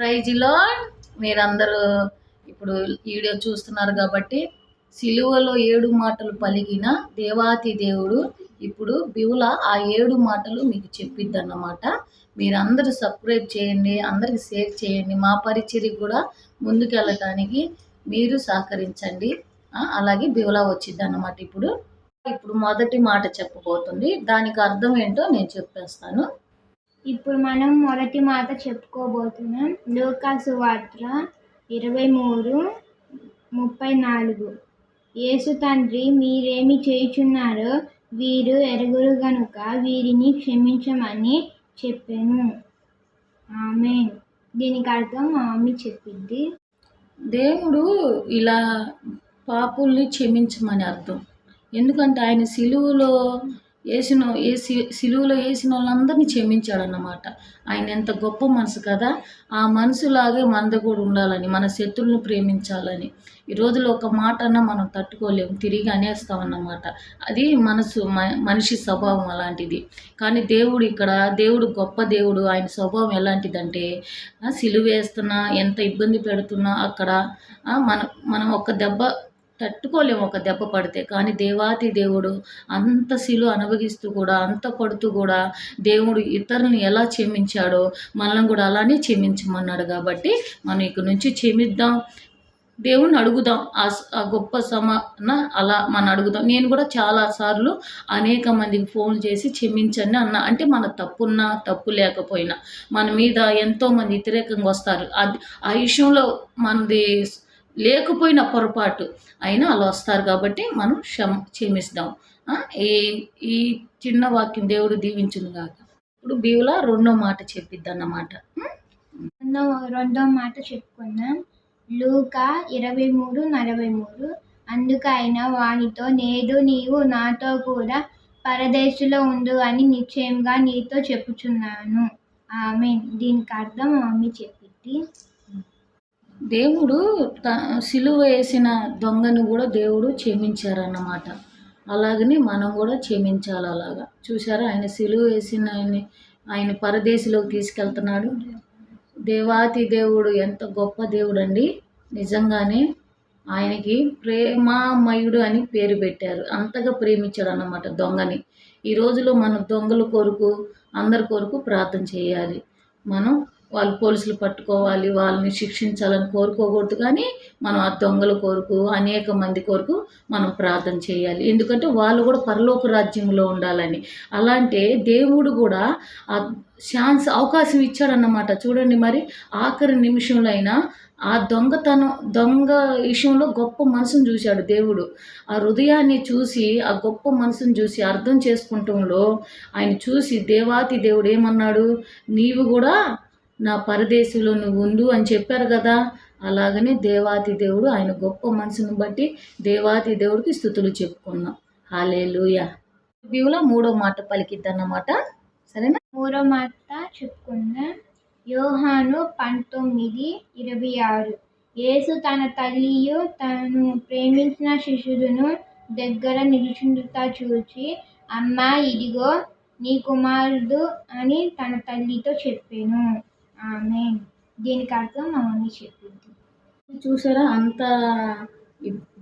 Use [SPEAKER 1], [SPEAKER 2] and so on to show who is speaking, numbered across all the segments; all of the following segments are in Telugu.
[SPEAKER 1] Praise lord. మీరందరూ ఇప్పుడు వీడియో చూస్తున్నారు కాబట్టి సిలువలో 7 మాటలు పలికిన దేవాతి దేవుడు ఇప్పుడు బివుల ఆ 7 మాటలు మీకు చెప్పిద్దన్నమాట. మీరందరూ సబ్స్క్రైబ్ చేయండి, అందరికి షేర్ చేయండి. మా పరిచర్యకు కూడా ముందుకెళ్ళటానికి మీరు సహకరించండి. అలాగే బివుల వచ్చిద్ది అన్నమాట. ఇప్పుడు మొదటి మాట చెప్పబోతుంది. దానికి అర్థం ఏంటో నేను చెప్పేస్తాను.
[SPEAKER 2] ఇప్పుడు మనం మొదటి మాట చెప్పుకోబోతున్నాం. లూకా సువార్త 23:34. యేసు తండ్రి, మీరేమి చేయుచున్నారో వీరు ఎరుగురు గనుక వీరిని క్షమించమని చెప్పాను. ఆమేన్. దీనికి అర్థం మా మమ్మీ చెప్పిద్ది.
[SPEAKER 1] దేవుడు ఇలా పాపుల్ని క్షమించమని అర్థం. ఎందుకంటే ఆయన సిలువలో వేసిన వాళ్ళందరినీ క్షమించాడన్నమాట. ఆయన ఎంత గొప్ప మనసు కదా. ఆ మనసులాగే మనది కూడా ఉండాలని, మన శత్రువులను ప్రేమించాలని. ఈ రోజులో ఒక మాట అన్నా మనం తట్టుకోలేము, తిరిగి అనేస్తామన్నమాట. అది మనిషి స్వభావం అలాంటిది. కానీ దేవుడు గొప్ప దేవుడు. ఆయన స్వభావం ఎలాంటిదంటే సిలువ వేస్తున్నా, ఎంత ఇబ్బంది పెడుతున్నా అక్కడ మనం ఒక దెబ్బ తట్టుకోలేము, ఒక దెబ్బ పడితే. కానీ దేవాతి దేవుడు అంత శిలువ అనుభవిస్తూ కూడా, అంత పడుతూ కూడా దేవుడు ఇతరులను ఎలా క్షమించాడో మనల్ని కూడా అలానే క్షమించమన్నాడు. కాబట్టి మనం ఇక నుంచి క్షమిద్దాం, దేవుణ్ణి అడుగుదాం. ఆ గొప్ప అలా మనం అడుగుదాం. నేను కూడా చాలాసార్లు అనేక మందికి ఫోన్ చేసి క్షమించండి అన్న. అంటే మన తప్పున్నా తప్పు లేకపోయినా మన మీద ఎంతోమంది వ్యతిరేకంగా వస్తారు. ఆ విషయంలో మనది లేకపోయినా పొరపాటు అయినా అలా వస్తారు. కాబట్టి మనం క్షమిస్తాం. ఈ చిన్న వాక్యం దేవుడు దీవించును గాక. ఇప్పుడు బివుల రెండో మాట చెప్పిద్ది అన్నమాట.
[SPEAKER 2] రెండో మాట చెప్పుకుందాం. లూకా 23:43. అందుకు ఆయన వానితో, నేడు నీవు నాతో కూడా పరదేశంలో ఉండు అని నిశ్చయంగా నీతో చెప్పుచున్నాను. ఆమేన్. దీనికి అర్థం మా మమ్మీ చెప్పిద్ది.
[SPEAKER 1] దేవుడు సిలువ వేసిన దొంగను కూడా దేవుడు క్షమించారన్నమాట. అలాగని మనం కూడా క్షమించాలి. అలాగా చూసారా, ఆయన సిలువ వేసిన ఆయన పరదేశంలోకి తీసుకెళ్తున్నాడు. దేవాతి దేవుడు ఎంత గొప్ప దేవుడు అండి. నిజంగానే ఆయనకి ప్రేమామయుడు అని పేరు పెట్టారు. అంతగా ప్రేమించాడు అన్నమాట దొంగని. ఈ రోజులో మన దొంగల కొరకు, అందరి కొరకు ప్రార్థన చేయాలి. మనం వాళ్ళు పోలీసులు పట్టుకోవాలి, వాళ్ళని శిక్షించాలని కోరుకోకూడదు. కానీ మనం ఆ దొంగల కొరకు, అనేక మంది కొరకు మనం ప్రార్థన చేయాలి. ఎందుకంటే వాళ్ళు కూడా పరలోక రాజ్యంలో ఉండాలని. అలాంటి దేవుడు కూడా ఆ అవకాశం ఇచ్చాడన్నమాట. చూడండి, మరి ఆఖరి నిమిషంలో అయినా ఆ దొంగ విషయంలో గొప్ప మనసును చూశాడు దేవుడు. ఆ హృదయాన్ని చూసి, ఆ గొప్ప మనసును చూసి అర్థం చేసుకుంటంలో ఆయన చూసి దేవాతి దేవుడు ఏమన్నాడు, నీవు కూడా నా పరదేశంలో నువ్వు ఉండు అని చెప్పారు కదా. అలాగనే దేవాతి దేవుడు ఆయన గొప్ప మనసును బట్టి దేవాతి దేవుడికి స్తుతులు చెప్పుకున్నాం. హల్లెలూయా. బివుల మూడో మాట పలికిద్దన్నమాట. సరేనా?
[SPEAKER 2] మూడో మాట చెప్పుకుందాం. యోహాను 19:26. యేసు తన తల్లియు తను ప్రేమించిన శిష్యులను దగ్గర నిలుచుండుట చూచి, అమ్మా, ఇదిగో నీ కుమారుడు అని తన తల్లితో చెప్పాను. ఆమేన్. దీనికి అర్థం మా మమ్మీ చెప్పింది.
[SPEAKER 1] చూసారా, అంత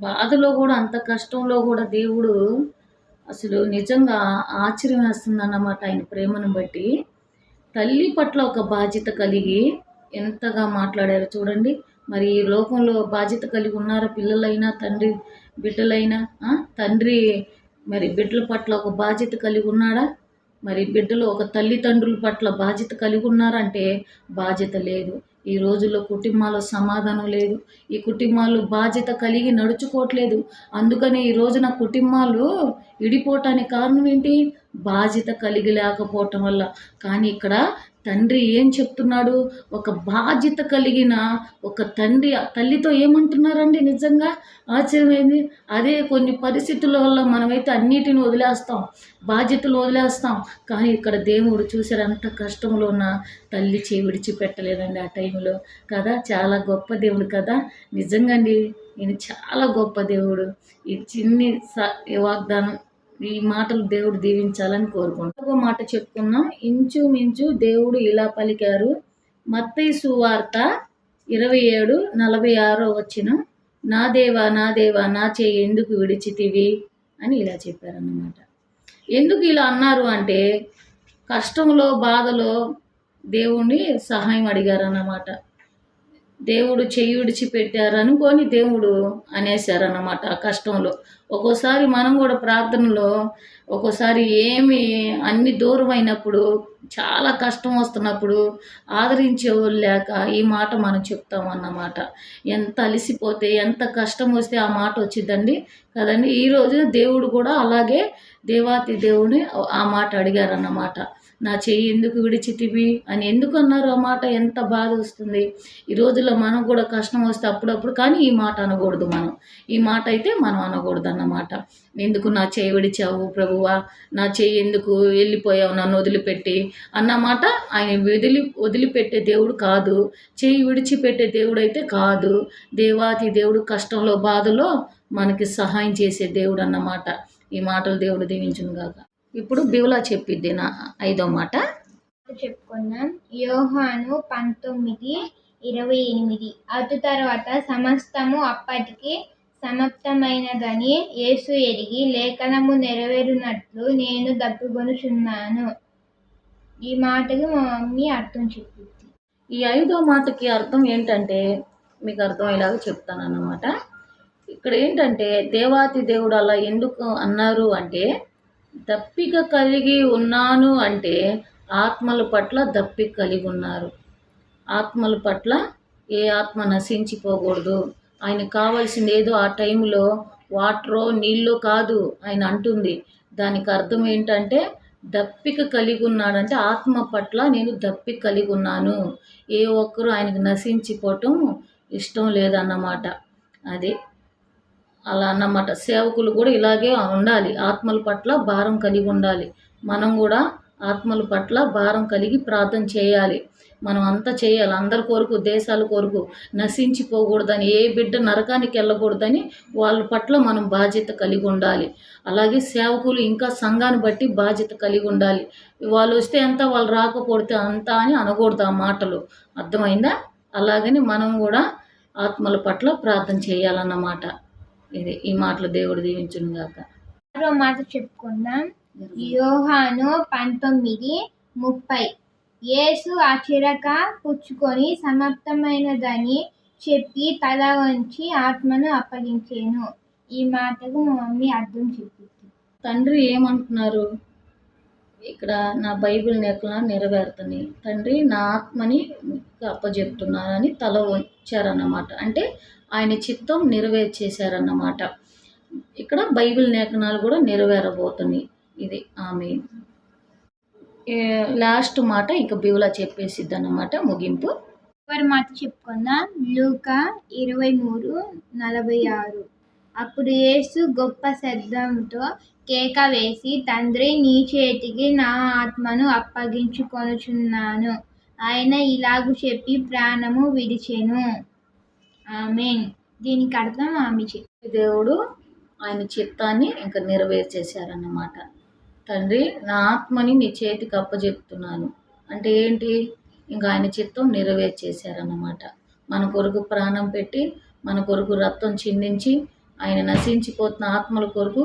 [SPEAKER 1] బాధలో కూడా, అంత కష్టంలో కూడా దేవుడు అసలు నిజంగా ఆశ్చర్యం వేస్తుంది అన్నమాట. ఆయన ప్రేమను బట్టి తల్లి పట్ల ఒక బాధ్యత కలిగి ఎంతగా మాట్లాడారో చూడండి. మరి ఈ లోకంలో బాధ్యత కలిగి ఉన్నారా పిల్లలైనా, బిడ్డలైనా? తండ్రి మరి బిడ్డల పట్ల ఒక బాధ్యత కలిగి ఉన్నాడా? మరి బిడ్డలు ఒక తల్లిదండ్రుల పట్ల బాధ్యత కలిగి ఉన్నారంటే బాధ్యత లేదు. ఈ రోజుల్లో కుటుంబాల్లో సమాధానం లేదు. ఈ కుటుంబాలు బాధ్యత కలిగి నడుచుకోవట్లేదు. అందుకని ఈ రోజున కుటుంబాలు విడిపోవటానికి కారణం ఏంటి? బాధ్యత కలిగి లేకపోవటం వల్ల. కానీ ఇక్కడ తండ్రి ఏం చెప్తున్నాడు? ఒక బాధ్యత కలిగిన ఒక తల్లితో ఏమంటున్నారండి? నిజంగా ఆశ్చర్యమైంది. అదే కొన్ని పరిస్థితుల వల్ల మనమైతే అన్నిటిని వదిలేస్తాం, బాధ్యతలు వదిలేస్తాం. కానీ ఇక్కడ దేవుడు చూసారు, అంత కష్టంలో ఉన్న తల్లి విడిచిపెట్టలేదండి ఆ టైంలో కదా. చాలా గొప్ప దేవుడు కదా. నిజంగా అండి, ఈయన చాలా గొప్ప దేవుడు. ఈ చిన్ని వాగ్దానం, ఈ మాటలు దేవుడు దీవించాలని కోరుకుంటాం. ఒక మాట చెప్పుకున్నాం. ఇంచుమించు దేవుడు ఇలా పలికారు, మత్తయి సువార్త 27:46 నా దేవా నా చేయి ఎందుకు విడిచితివి అని ఇలా చెప్పారన్నమాట. ఎందుకు ఇలా అన్నారు అంటే కష్టంలో బాధలో దేవుణ్ణి సహాయం అడిగారన్నమాట. దేవుడు చెయ్యి విడిచిపెట్టారనుకొని దేవుడు అనేశారన్నమాట ఆ కష్టంలో. ఒక్కోసారి మనం కూడా ప్రార్థనలో ఒక్కోసారి అన్ని దూరం అయినప్పుడు, చాలా కష్టం వస్తున్నప్పుడు ఆదరించేవాళ్ళు లేక ఈ మాట మనం చెప్తామన్నమాట. ఎంత అలిసిపోతే ఎంత కష్టం వస్తే ఆ మాట వచ్చిద్దండి కదండి. ఈరోజు దేవుడు కూడా అలాగే దేవాతి దేవుని ఆ మాట అడిగారన్నమాట. నా చెయ్యి ఎందుకు విడిచితివి అని ఎందుకు అన్నారు ఆ మాట? ఎంత బాధ వస్తుంది. ఈ రోజుల్లో మనం కూడా కష్టం వస్తే అప్పుడప్పుడు, కానీ ఈ మాట అనకూడదు మనం. ఈ మాట అయితే మనం అనకూడదు అన్నమాట. ఎందుకు నా చెయ్యి విడిచావు ప్రభువా, నా చెయ్యి ఎందుకు వెళ్ళిపోయావు నన్ను వదిలిపెట్టి అన్నమాట. ఆయన వదిలిపెట్టే దేవుడు కాదు, చెయ్యి విడిచిపెట్టే దేవుడు అయితే కాదు. దేవాతి దేవుడు కష్టంలో బాధలో మనకి సహాయం చేసే దేవుడు అన్నమాట. ఈ మాటలు దేవుడు దీవించును గాక. ఇప్పుడు బివలా చెప్పిద్ది నా 5వ మాట
[SPEAKER 2] చెప్పుకుందాం. యోహాను 19:28. అటు తర్వాత సమస్తము అప్పటికి సమాప్తమైనదని యేసు ఎరిగి లేఖనము నెరవేరునట్లు నేను దప్పిగొనుచున్నాను. ఈ మాటకి మా మమ్మీ అర్థం చెప్పింది.
[SPEAKER 1] ఈ 5వ మాటకి అర్థం ఏంటంటే మీకు అర్థమయ్యేలాగా చెప్తాను అన్నమాట. ఇక్కడ ఏంటంటే దేవాతి దేవుడు అలా ఎందుకు అన్నారు అంటే, దప్పిక కలిగి ఉన్నాను అంటే ఆత్మల పట్ల దప్పిక కలిగి ఉన్నారు. ఆత్మల పట్ల ఏ ఆత్మ నశించిపోకూడదు. ఆయనకు కావాల్సింది ఏదో ఆ టైంలో వాటరో నీళ్ళో కాదు ఆయన అంటుంది. దానికి అర్థం ఏంటంటే దప్పిక కలిగి ఉన్నాడంటే ఆత్మ పట్ల నేను దప్పిక కలిగి ఉన్నాను. ఏ ఒక్కరూ ఆయనకు నశించిపోవటం ఇష్టం లేదన్నమాట. అది అలా అన్నమాట. సేవకులు కూడా ఇలాగే ఉండాలి, ఆత్మల పట్ల భారం కలిగి ఉండాలి. మనం కూడా ఆత్మల పట్ల భారం కలిగి ప్రార్థన చేయాలి. మనం అంతా చేయాలి అందరి కొరకు, దేశాల కొరకు. నశించిపోకూడదని, ఏ బిడ్డ నరకానికి వెళ్ళకూడదని వాళ్ళ పట్ల మనం బాధ్యత కలిగి ఉండాలి. అలాగే సేవకులు ఇంకా సంఘాన్ని బట్టి బాధ్యత కలిగి ఉండాలి. వాళ్ళు వస్తే ఎంత, వాళ్ళు రాకపోతే అంత అని అనకూడదు ఆ మాటలు. అర్థమైందా? అలాగని మనం కూడా ఆత్మల పట్ల ప్రార్థన చేయాలన్నమాట. ఇది ఈ మాటలు దేవుడు దీవించును గాక.
[SPEAKER 2] మరో మాట చెప్పుకుందాం. యోహాను 19:30. యేసు ఆ చిరక పుచ్చుకొని సమాప్తమైనదని చెప్పి తల వంచి ఆత్మను అప్పగించెను. ఈ మాటకు మా మమ్మీ అర్థం చెప్పింది.
[SPEAKER 1] తండ్రి ఏమంటున్నారు ఇక్కడ? నా బైబిల్ నెరవేరుతుంది తండ్రి, నా ఆత్మని అప్పచెప్తున్నానని తల వంచారన్నమాట. అంటే ఆయన చిత్తం నెరవేర్చేశారన్నమాట. ఇక్కడ బైబిల్ లేఖనాలు కూడా నెరవేరబోతున్నాయి. ఇది ఆమె లాస్ట్ మాట ఇంకా బివలా చెప్పేసిద్ది అన్నమాట, ముగింపు.
[SPEAKER 2] చివరి మాట చెప్పుకుందాం. లూకా 23:46. అప్పుడు యేసు గొప్ప శబ్దంతో కేక వేసి, తండ్రి, నీ చేతికి నా ఆత్మను అప్పగించుకొనుచున్నాను. ఆయన ఇలాగు చెప్పి ప్రాణము విడిచెను. ఆమేన్. దీనికి అర్థం ఆమె
[SPEAKER 1] దేవుడు ఆయన చిత్తాన్ని ఇంకా నెరవేర్చేశారన్నమాట. తండ్రి, నా ఆత్మని నీ చేతికి అప్పచెప్తున్నాను అంటే ఏంటి? ఇంకా ఆయన చిత్తం నెరవేర్చేశారన్నమాట. మన కొరకు ప్రాణం పెట్టి, మన కొరకు రక్తం చిందించి, ఆయన నశించిపోతున్న ఆత్మల కొరకు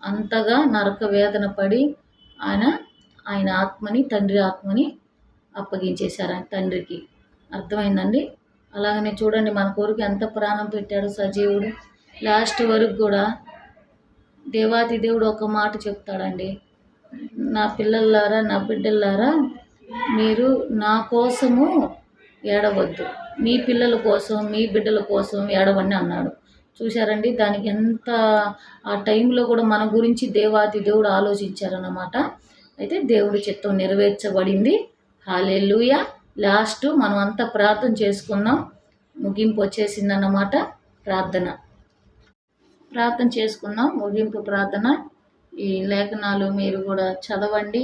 [SPEAKER 1] అంతగా నరక వేదన పడి ఆయన ఆత్మని, తండ్రి ఆత్మని అప్పగించేశారు ఆయన తండ్రికి. అర్థమైందండి? అలాగనే చూడండి మన కొరకు ఎంత ప్రాణం పెట్టాడు సజీవుడు. లాస్ట్ వరకు కూడా దేవాతి దేవుడు ఒక మాట చెప్తాడండి, నా పిల్లలారా, నా బిడ్డలారా, మీరు నా కోసము ఏడవద్దు, మీ పిల్లల కోసం, మీ బిడ్డల కోసం ఏడవని అన్నాడు. చూశారండి? దానికి ఎంత ఆ టైంలో కూడా మన గురించి దేవాతి దేవుడు ఆలోచించారన్నమాట. అయితే దేవుడి చిత్తం నెరవేర్చబడింది. హల్లెలూయా. లాస్ట్ మనం అంతా ప్రార్థన చేసుకున్నాం. ముగింపు వచ్చేసిందన్నమాట. ప్రార్థన చేసుకుందాం. ముగింపు ప్రార్థన. ఈ లేఖనాలు మీరు కూడా చదవండి.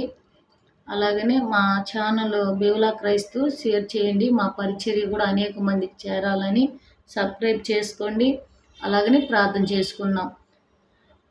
[SPEAKER 1] అలాగనే మా ఛానల్ బివలా క్రైస్తు షేర్ చేయండి. మా పరిచర్య కూడా అనేక మందికి చేరాలని సబ్స్క్రైబ్ చేసుకోండి. అలాగనే ప్రార్థన చేసుకుందాం.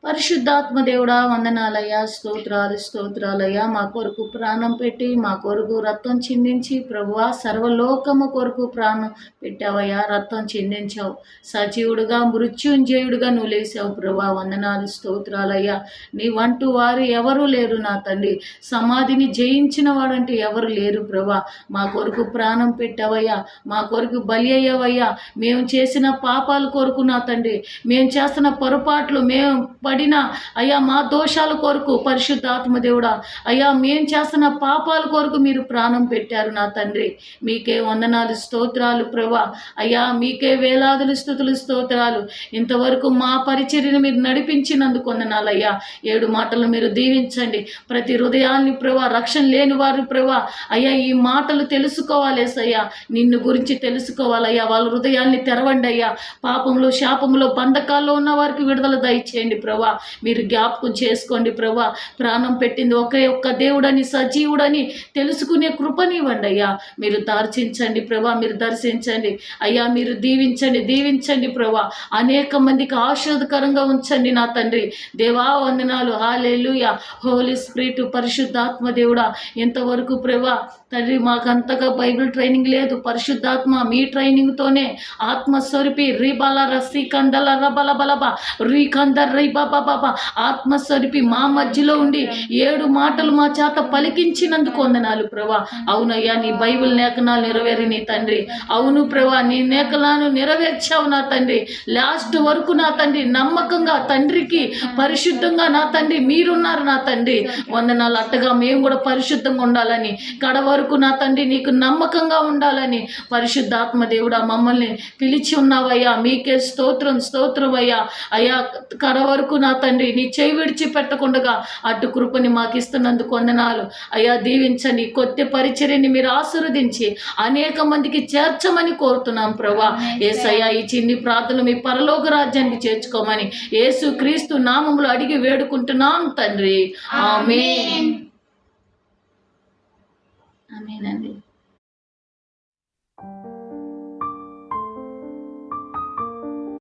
[SPEAKER 1] పరిశుద్ధాత్మ దేవుడా వందనాలయ్యా, స్తోత్రాలు స్తోత్రాలయ్యా. మా కొరకు ప్రాణం పెట్టి మా కొరకు రక్తం చిందించి ప్రభువా సర్వలోకము కొరకు ప్రాణం పెట్టావయ్యా, రక్తం చిందించావు. సజీవుడుగా మృత్యుంజయుడుగా నువ్వు లేసావు ప్రభువా, వందనాలు స్తోత్రాలయ్యా. నీ వంటూ వారు ఎవరు లేరు నా తండ్రి, సమాధిని జయించిన వాడంటూ ఎవరు లేరు ప్రభువా. మా కొరకు ప్రాణం పెట్టావయ్యా, మా కొరకు బలి అయ్యావయ్యా. మేము చేసిన పాపాల కొరకు నా తండ్రి, మేము చేస్తున్న పొరపాట్లు, మేము పడిన అయ్యా మా దోషాల కొరకు పరిశుద్ధాత్మ దేవుడా అయ్యా, మేము చేస్తున్న పాపాల కొరకు మీరు ప్రాణం పెట్టారు నా తండ్రి. మీకే వందనాలు స్తోత్రాలు ప్రభా. అయ్యా మీకే వేలాదులు స్తుతులు స్తోత్రాలు. ఇంతవరకు మా పరిచర్యను మీరు నడిపించినందుకు వందనాలయ్యా. 7 మాటలు మీరు దీవించండి. ప్రతి హృదయాన్ని ప్రభా, రక్షణ లేని వారు ప్రభా అయ్యా ఈ మాటలు తెలుసుకోవాలేసయ్యా, నిన్ను గురించి తెలుసుకోవాలయ్యా. వాళ్ళ హృదయాల్ని తెరవండి అయ్యా. పాపంలో శాపంలో బంధకాల్లో ఉన్న వారికి విడుదల దయచేయండి ప్రభా. మీరు జ్ఞాపకం చేసుకోండి ప్రభా. ప్రాణం పెట్టింది ఒకే ఒక్క దేవుడని, సజీవుడని తెలుసుకునే కృపనివ్వండి అయ్యా. మీరు దర్శించండి ప్రభా, మీరు దర్శించండి అయ్యా. మీరు దీవించండి ప్రభా. అనేక మందికి ఆశీర్వదకరంగా ఉంచండి నా తండ్రి. దేవా వందనాలు. హల్లెలూయా. హోలీ స్పిరిట్ పరిశుద్ధాత్మ దేవుడా, ఇంతవరకు ప్రభా తండ్రి మాకంతగా బైబిల్ ట్రైనింగ్ లేదు. పరిశుద్ధాత్మ మీ ట్రైనింగ్తోనే ఆత్మస్వరూపి రీబాల రసి కందల రబల బలబ రీకందర్ రీబాబా ఆత్మస్వరూపి మా మధ్యలో ఉండి 7 మాటలు మా చేత పలికించినందుకు వందనాలు ప్రభా. అవునయ్యా, నీ బైబిల్ లేఖనాలు నెరవేరి నీ తండ్రి. అవును ప్రభా, నీ లేఖనాలు నెరవేర్చావు నా తండ్రి. లాస్ట్ వరకు నా తండ్రి నమ్మకంగా తండ్రికి పరిశుద్ధంగా నా తండ్రి మీరున్నారు నా తండ్రి. వందనాలు. అట్టగా మేము కూడా పరిశుద్ధంగా ఉండాలని, కడ వరకు నా తండ్రి నీకు నమ్మకంగా ఉండాలని పరిశుద్ధాత్మ దేవుడా మమ్మల్ని పిలిచి ఉన్నావయ్యా. మీకే స్తోత్రం స్తోత్రం అయ్యా. అయ్యా కడ వరకు నా తండ్రి నీ చేయి విడిచి పెట్టకుండా అటు కృపని మాకు ఇస్తున్నందుకు వందనాలు అయ్యా. దీవించండి. కొత్త పరిచర్యని మీరు ఆశీర్వదించి అనేక మందికి చేర్చమని కోరుతున్నాం ప్రభా. యేసయ్యా ఈ చిన్ని ప్రార్థనలు మీ పరలోక రాజ్యానికి చేర్చుకోమని యేసు క్రీస్తు నామములో అడిగి వేడుకుంటున్నాం తండ్రి. ఆమేన్. ఆమేనండి.